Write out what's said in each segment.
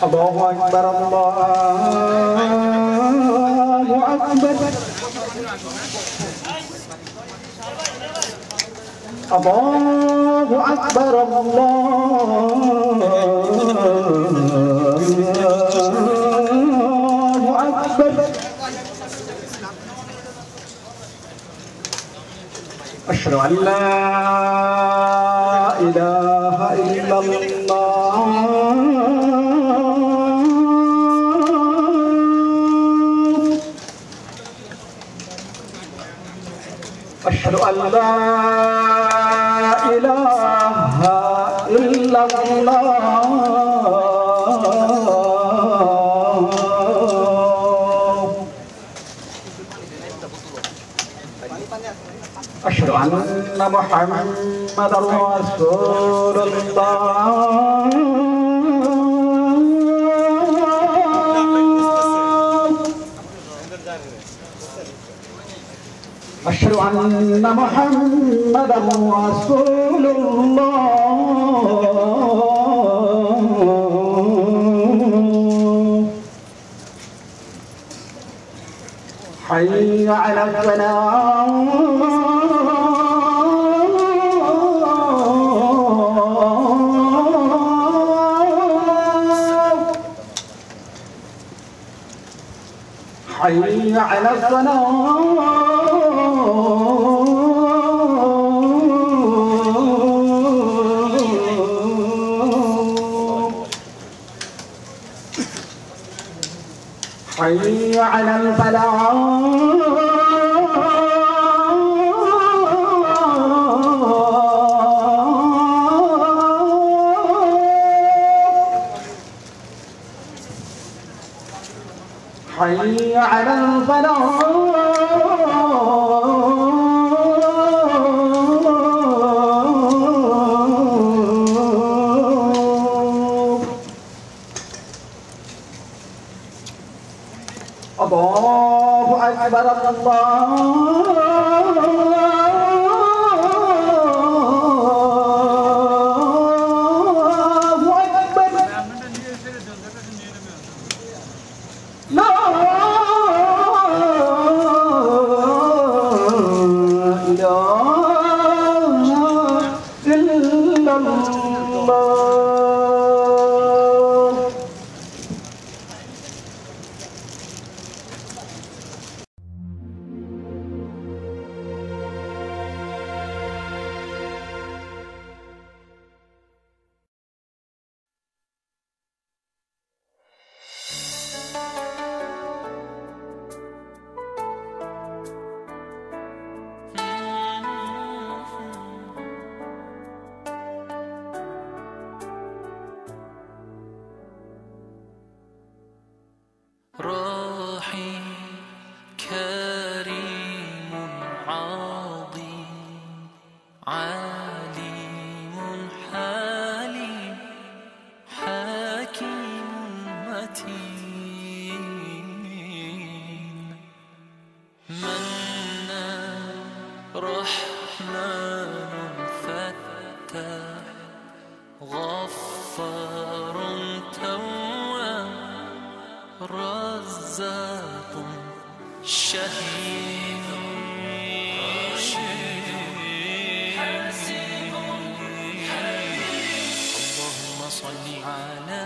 الله أكبر الله أكبر الله أكبر الله أكبر أشهد أن لا إله إلا الله أشهد أن لا إله إلا الله أشهد أن محمدا رسول الله أشهد أن محمدا رسول الله حي على الفلاح حي على الصلاة حي على الفلاح حي على الفلاح الله أكبر الله أكبر لا إله إلا الله راحي كريم عظيم عليم حليم حكيم متين منان رحمن فتاح غفار تواب رزاق شهيد حسيب اللهم صل على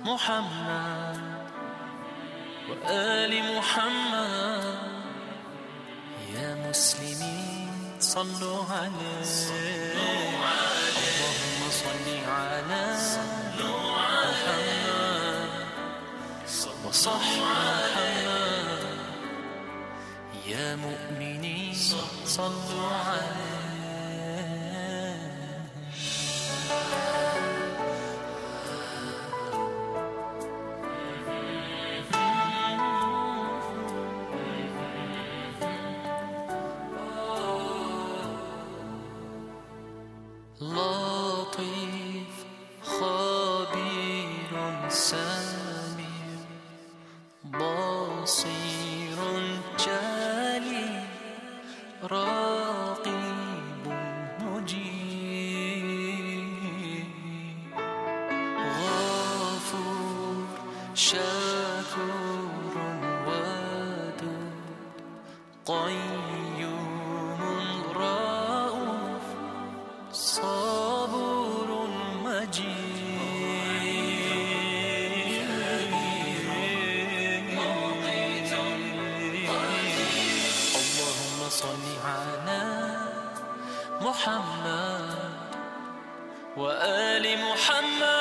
محمد وآل محمد يا مسلمين صلوا عليه اللهم صل على محمد وصح محمد يا مؤمنين صلوا عليه لطيف خبير سميع بصير جليل رقيب مجيب غفور شكور ودود قيوم رؤوف صبور مجيد اللهم صل على محمد وآل محمد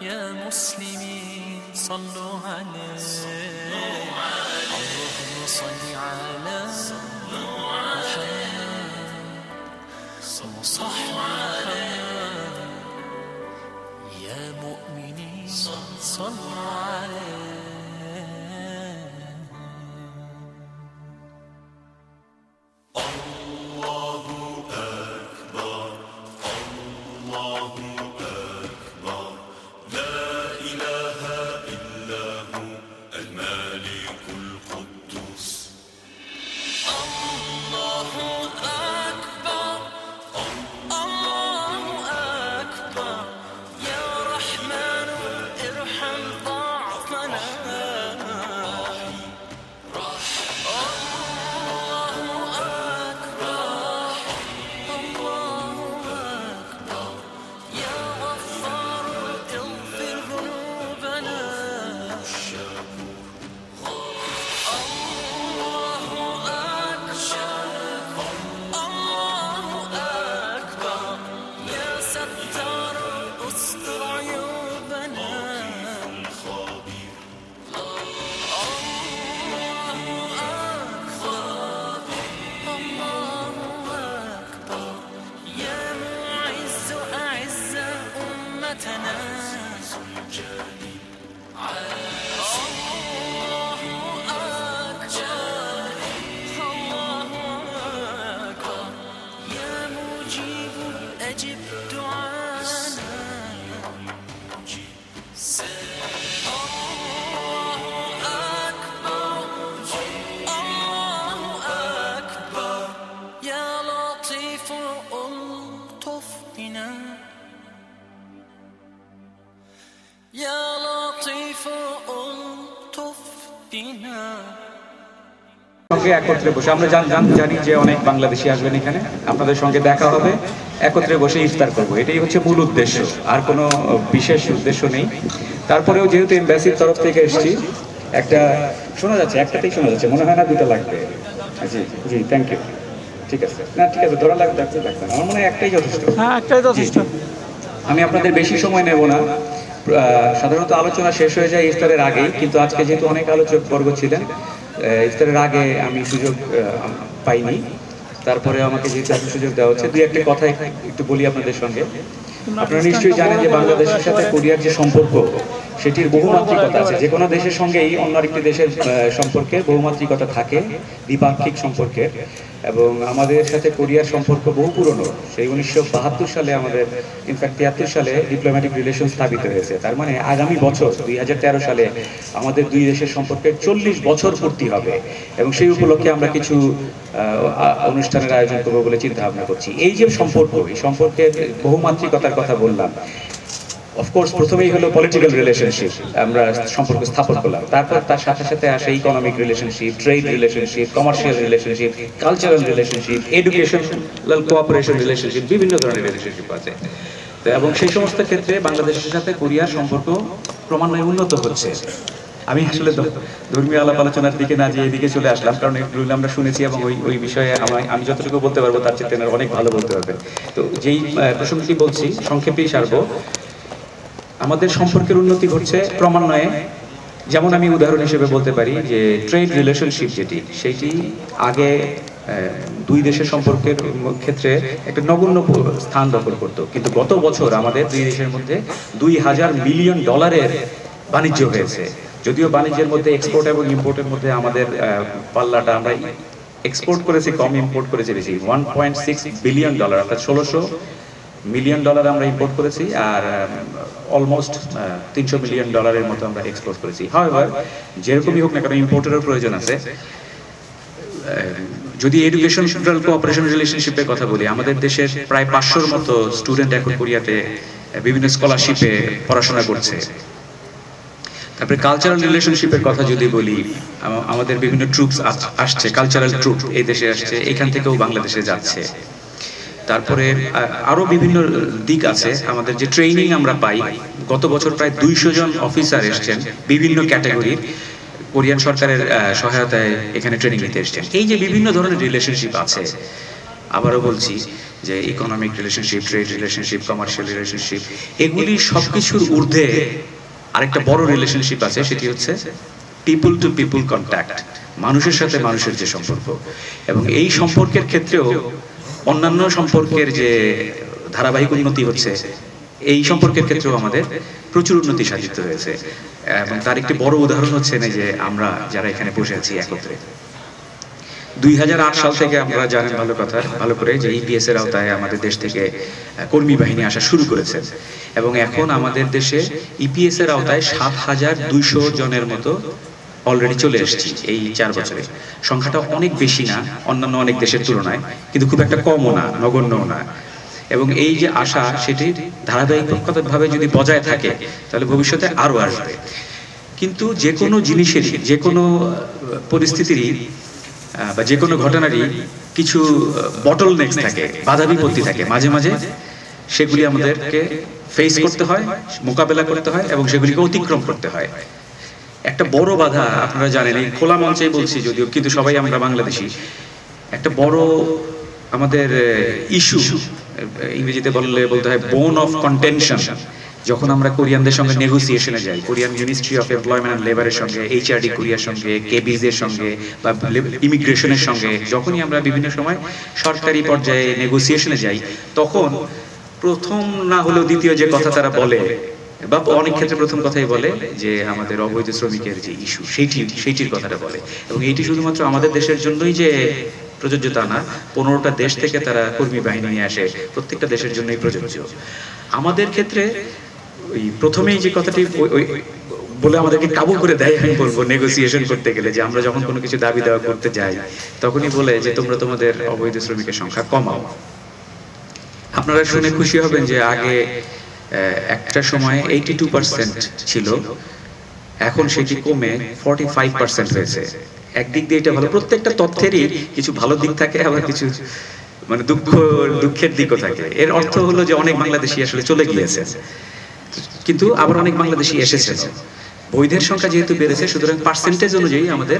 يا مسلمين صلوا عليه اللهم صل على محمد وصحبه يا مؤمنين صلوا عليه একত্রে বসে আমরা জানি যে অনেক বাংলাদেশি আসবেন এখানে, আপনাদের সঙ্গে দেখা হবে, একত্রে বসে ইফতার করব, এটাই হচ্ছে মূল উদ্দেশ্য, আর কোনো বিশেষ উদ্দেশ্য নেই। তারপরেও যেহেতু এমবাসির তরফ থেকে এসেছি, একটা শোনা যাচ্ছে, একটাতেই শোনা যাচ্ছে, মনে হয় না দুটো লাগবে। জি জি, থ্যাংক ইউ। ঠিক আছে, না ঠিক আছে, ধরা লাগবে না, আমার মনে হয় একটাই যথেষ্ট। হ্যাঁ, একটাই যথেষ্ট। আমি আপনাদের বেশি সময় নেব না, সাধারণত আলোচনা শেষ হয়ে যায় ইফতারের আগেই, কিন্তু আজকে যেহেতু অনেক আলোচক বর্গ ছিলেন, ইফতারের আগে আমি সুযোগ পাইনি, তারপরে আমাকে যেহেতু এখন সুযোগ দেওয়া হচ্ছে, দুই একটা কথা একটু বলি আপনাদের সঙ্গে। আপনারা নিশ্চয়ই জানেন যে বাংলাদেশের সাথে কোরিয়ার যে সম্পর্ক, সেটির বহুমাত্রিকতা আছে। যে কোনো দেশের সঙ্গেই অন্য আরেকটি দেশের সম্পর্কের বহুমাত্রিকতা থাকে, দ্বিপাক্ষিক সম্পর্কের। এবং আমাদের সাথে কোরিয়ার সম্পর্ক বহু পুরনো, সেই 1972 সালে আমাদের, ইনফ্যাক্ট 73 সালে ডিপ্লোম্যাটিক রিলেশন স্থাপিত হয়েছে। তার মানে আগামী বছর 2013 সালে আমাদের দুই দেশের সম্পর্কের 40 বছর পূর্তি হবে, এবং সেই উপলক্ষে আমরা কিছু অনুষ্ঠানের আয়োজন করবো বলে চিন্তা ভাবনা করছি। এই যে সম্পর্ক, এই সম্পর্কের বহুমাত্রিকতার কথা বললাম, অফকোর্স প্রথমেই হলো পলিটিক্যাল রিলেশনশিপ, আমরা সম্পর্ক স্থাপন করলাম। তারপর তার সাথে সাথে আসে economic relationship, trade relationship, commercial relationship, cultural relationship, educational cooperation relationship, বিভিন্ন ধরনের রিলেশনশিপ আছে। তো এবং সেই সমস্ত ক্ষেত্রে বাংলাদেশের সাথে কোরিয়ার সম্পর্ক ক্রমান্বয়ে উন্নত হচ্ছে। আমি আসলে ধর্মীয় আলাপ আলোচনার দিকে না যেয়ে এদিকে চলে আসলাম, কারণ এগুলো আমরা শুনেছি এবং ওই বিষয়ে আমি যতটুকু বলতে পারবো তার চেয়ে তেনারা অনেক ভালো বলতে পারবেন। তো যেই প্রসঙ্গটি বলছি সংক্ষেপেই সারবো। আমাদের সম্পর্কের উন্নতি ঘটছে ক্রমান্বয়ে। যেমন আমি উদাহরণ হিসেবে বলতে পারি যে ট্রেড রিলেশনশিপ যেটি, সেইটি আগে দুই দেশের সম্পর্কের ক্ষেত্রে একটা নগণ্য স্থান দখল করত, কিন্তু গত বছর আমাদের দুই দেশের মধ্যে $2000 মিলিয়ন বাণিজ্য হয়েছে। যদিও বাণিজ্যের মধ্যে এক্সপোর্ট এবং ইম্পোর্টের মধ্যে আমাদের পাল্লাটা, আমরা এক্সপোর্ট করেছি কম, ইম্পোর্ট করেছি বেশি। $1.6 বিলিয়ন, অর্থাৎ $1600 মিলিয়ন আমরা ইম্পোর্ট করেছি, আর অলমোস্ট $300 মিলিয়ন মতো আমরা এক্সপোর্ট করেছি। হাওয়েভার, যেরকমই হোক না কেন ইম্পোর্টেরও প্রয়োজন আছে। যদি এডুকেশনাল কোঅপারেশন রিলেশনশিপের কথা বলি, আমাদের দেশের প্রায় 500-র মতো স্টুডেন্ট এখন কোরিয়াতে বিভিন্ন স্কলারশিপে পড়াশোনা করছে। তারপরে কালচারাল রিলেশনশিপের কথা যদি বলি, আমাদের বিভিন্ন ট্রুপস আসছে, কালচারাল ট্রুপ এই দেশে আসছে, এখান থেকেও বাংলাদেশে যাচ্ছে। তারপরে আরো বিভিন্ন দিক আছে। আমাদের যে ট্রেনিং আমরা পাই, গত বছর প্রায় 200 জন অফিসার এসেছেন বিভিন্ন ক্যাটাগরির, কোরিয়ান সরকারের সহায়তায় এখানে ট্রেনিং নিতে এসেছেন। এই যে বিভিন্ন ধরনের রিলেশনশিপ আছে, আবারও বলছি যে economic relationship, trade relationship, commercial relationship, এগুলি সবকিছুর ঊর্ধ্বে আরেকটা বড় রিলেশনশিপ আছে, সেটি হচ্ছে পিপল টু পিপল কন্ট্যাক্ট, মানুষের সাথে মানুষের যে সম্পর্ক। এবং এই সম্পর্কের ক্ষেত্রেও অন্যান্য সম্পর্কের যে ধারাবাহিক উন্নতি হচ্ছে, এই সম্পর্কের ক্ষেত্রেও আমাদের প্রচুর উন্নতি সাধিত হয়েছে। এবং তার একটি বড় উদাহরণ হচ্ছে না যে আমরা যারা এখানে বসে আছি একত্রে, 2008 সাল থেকে আমরা জানেন ভালো করে যে ইপিএস এর আওতায় আমাদের দেশ থেকে কর্মী বাহিনী আসা শুরু করেছে। এবং এখন আমাদের দেশে ইপিএস এর আওতায় 7200 জনের মতো অলরেডি চলে এসেছি এই 4 বছরে। সংখ্যাটা অনেক বেশি না অন্যান্য অনেক দেশের তুলনায়, কিন্তু খুব একটা কমও না, নগণ্যও না। এবং এই যে আশা, সেটি ধারাবাহিকভাবে যদি বজায় থাকে তাহলে ভবিষ্যতে আরো আসবে। কিন্তু যে কোনো জিনিসেরই, যে কোনো পরিস্থিতিরই বা যে কোনো ঘটনারই কিছু বটল নেক্স থাকে, বাধা বিপত্তি থাকে, মাঝে মাঝে সেগুলি আমাদেরকে ফেস করতে হয়, মোকাবেলা করতে হয় এবং সেগুলিকে অতিক্রম করতে হয়। একটা বড় বাধা আপনারা জানেন, এই খোলা মঞ্চেই বলছি যদিও, কিন্তু সবাই আমরা বাংলাদেশি, একটা বড় আমাদের ইস্যু, ইংরেজিতে বলতে হয় বোন অফ কন্টেনশন। যখন আমরা কোরিয়ানদের সঙ্গে নেগোসিয়েশনে যাই, Korean ministry of employment and লেবারের সঙ্গে, এইচআরডি কোরিয়ার সঙ্গে, কেবিজ এর সঙ্গে বা ইমিগ্রেশনের সঙ্গে, যখনই আমরা বিভিন্ন সময় সরকারি পর্যায়ে নেগোসিয়েশনে যাই, তখন প্রথম না হলেও দ্বিতীয় যে কথা তারা বলে, বা অনেক ক্ষেত্রে প্রথম কথাই বলে যে আমাদের অবৈধ শ্রমিকের যে ইস্যু, সেইটির কথাটা বলে। এবং এইটি শুধুমাত্র আমাদের দেশের জন্যই যে প্রযোজ্য তা না, 15টা দেশ থেকে তারা কর্মী বাহিনী নিয়ে আসে, প্রত্যেকটা দেশের জন্যই প্রযোজ্য। আমাদের ক্ষেত্রে ওই প্রথমেই যে কথাটি বলে আমাদেরকে কাবু করে দেয়, আমি বলবো নেগোসিয়েশন করতে গেলে, যে আমরা যখন কোনো কিছু দাবি দেওয়া করতে যাই, তখনই বলে যে তোমরা তোমাদের অবৈধ শ্রমিকের সংখ্যা কমাও। আপনারা শুনে খুশি হবেন যে আগে একটা সময় 82% ছিল, এখন সেটি কমে 45% হয়েছে। একদিক দিয়ে এটা ভালো, প্রত্যেকটা তথ্যেরই কিছু ভালো দিক থাকে, আবার কিছু মানে দুঃখের দিকও থাকে। এর অর্থ হলো যে অনেক বাংলাদেশি আসলে চলে গিয়েছে, কিন্তু আবার অনেক বাংলাদেশি এসেছে। বৈধের সংখ্যা যেহেতু বেড়েছে, সুতরাং পার্সেন্টেজ অনুযায়ী আমাদের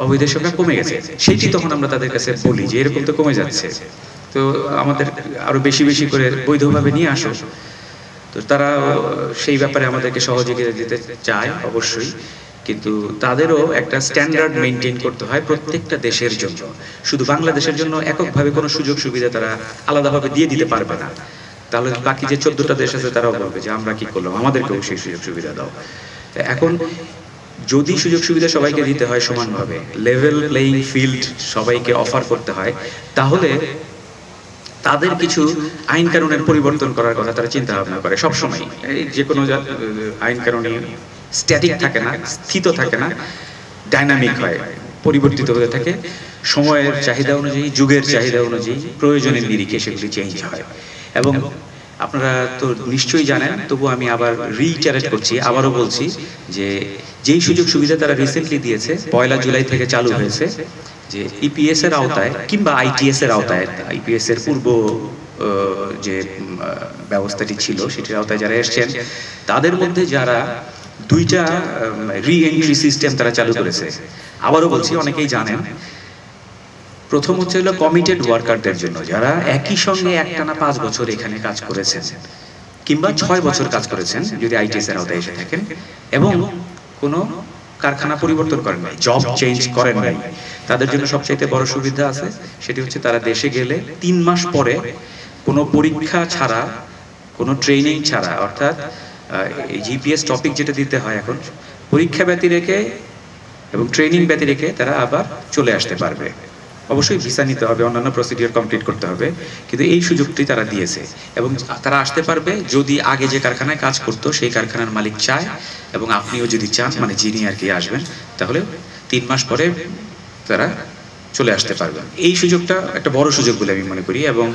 অবৈধের সংখ্যা কমে গেছে। সেইটি তখন আমরা তাদের কাছে বলি যে এরকম তো কমে যাচ্ছে, তো আমাদের আরো বেশি বেশি করে বৈধভাবে নিয়ে আসো। তো তারা সেই ব্যাপারে আমাদেরকে সহযোগিতা দিতে চায় অবশ্যই, কিন্তু তাদেরও একটা স্ট্যান্ডার্ড মেনটেন করতে হয় প্রত্যেকটা দেশের জন্য। শুধু বাংলাদেশের জন্য এককভাবে কোনো সুযোগ সুবিধা তারা আলাদাভাবে দিয়ে দিতে পারবে না। তাহলে বাকি যে 14টা দেশ আছে তারাও বলবে যে আমরা কি করলাম, আমাদেরকেও সেই সুযোগ সুবিধা দাও। এখন যদি সুযোগ সুবিধা সবাইকে দিতে হয় সমানভাবে, লেভেল প্লেইং ফিল্ড সবাইকে অফার করতে হয়, তাহলে তাদের কিছু আইন কানুনের পরিবর্তন করার কথা তারা চিন্তা ভাবনা করে সবসময়। এই যে কোনো আইন কানুনই স্ট্যাটিক থাকে না, স্থিত থাকে না, ডাইনামিক হয়, পরিবর্তিত হতে থাকে সময়ের চাহিদা অনুযায়ী, যুগের চাহিদা অনুযায়ী, প্রয়োজনের নিরিখে সেগুলি চেঞ্জ হয়। এবং আপনারা তো নিশ্চয়ই জানেন, তবু আমি আবার রিইটারেট করছি, আবারও বলছি যে যেই সুযোগ সুবিধা তারা রিসেন্টলি দিয়েছে, 1 জুলাই থেকে চালু হয়েছে, যে ইপিএস এর আওতায় কিংবা আইটিএস এর আওতায়, ইপিএস এর পূর্ব যে ব্যবস্থাটি ছিল সেটির আওতায় যারা এসেছেন, তাদের মধ্যে যারা 2টা রি এন্ট্রি সিস্টেম তারা চালু করেছে। আবারও বলছি, অনেকেই জানেন। প্রথম হচ্ছে হলো কমিটেড ওয়ার্কারদের জন্য, যারা একই সঙ্গে একটানা 5 বছর এখানে কাজ করেছেন কিংবা 6 বছর কাজ করেছেন যদি আইটিএস এর আওতায় এসে থাকেন, এবং কোনো কারখানা পরিবর্তন করেন নাই, জব চেঞ্জ করেন নাই। তাদের জন্য সবচাইতে বড় সুবিধা আছে, সেটি হচ্ছে তারা দেশে গেলে 3 মাস পরে কোনো পরীক্ষা ছাড়া, কোনো ট্রেনিং ছাড়া, অর্থাৎ এই জিপিএস টপিক যেটা দিতে হয় এখন, পরীক্ষা ব্যতি রেখে এবং ট্রেনিং ব্যতি রেখে তারা আবার চলে আসতে পারবে। অবশ্যই ভিসা নিতে হবে, অন্যান্য প্রসিডিওর কমপ্লিট করতে হবে, কিন্তু এই সুযোগটি তারা দিয়েছে। এবং তারা আসতে পারবে যদি আগে যে কারখানায় কাজ করতো সেই কারখানার মালিক চায়, এবং আপনিও যদি চান, মানে যিনি আর কি আসবেন, তাহলে 3 মাস পরে তারা চলে আসতে পারবেন। এই সুযোগটা একটা বড় সুযোগ বলে আমি মনে করি। এবং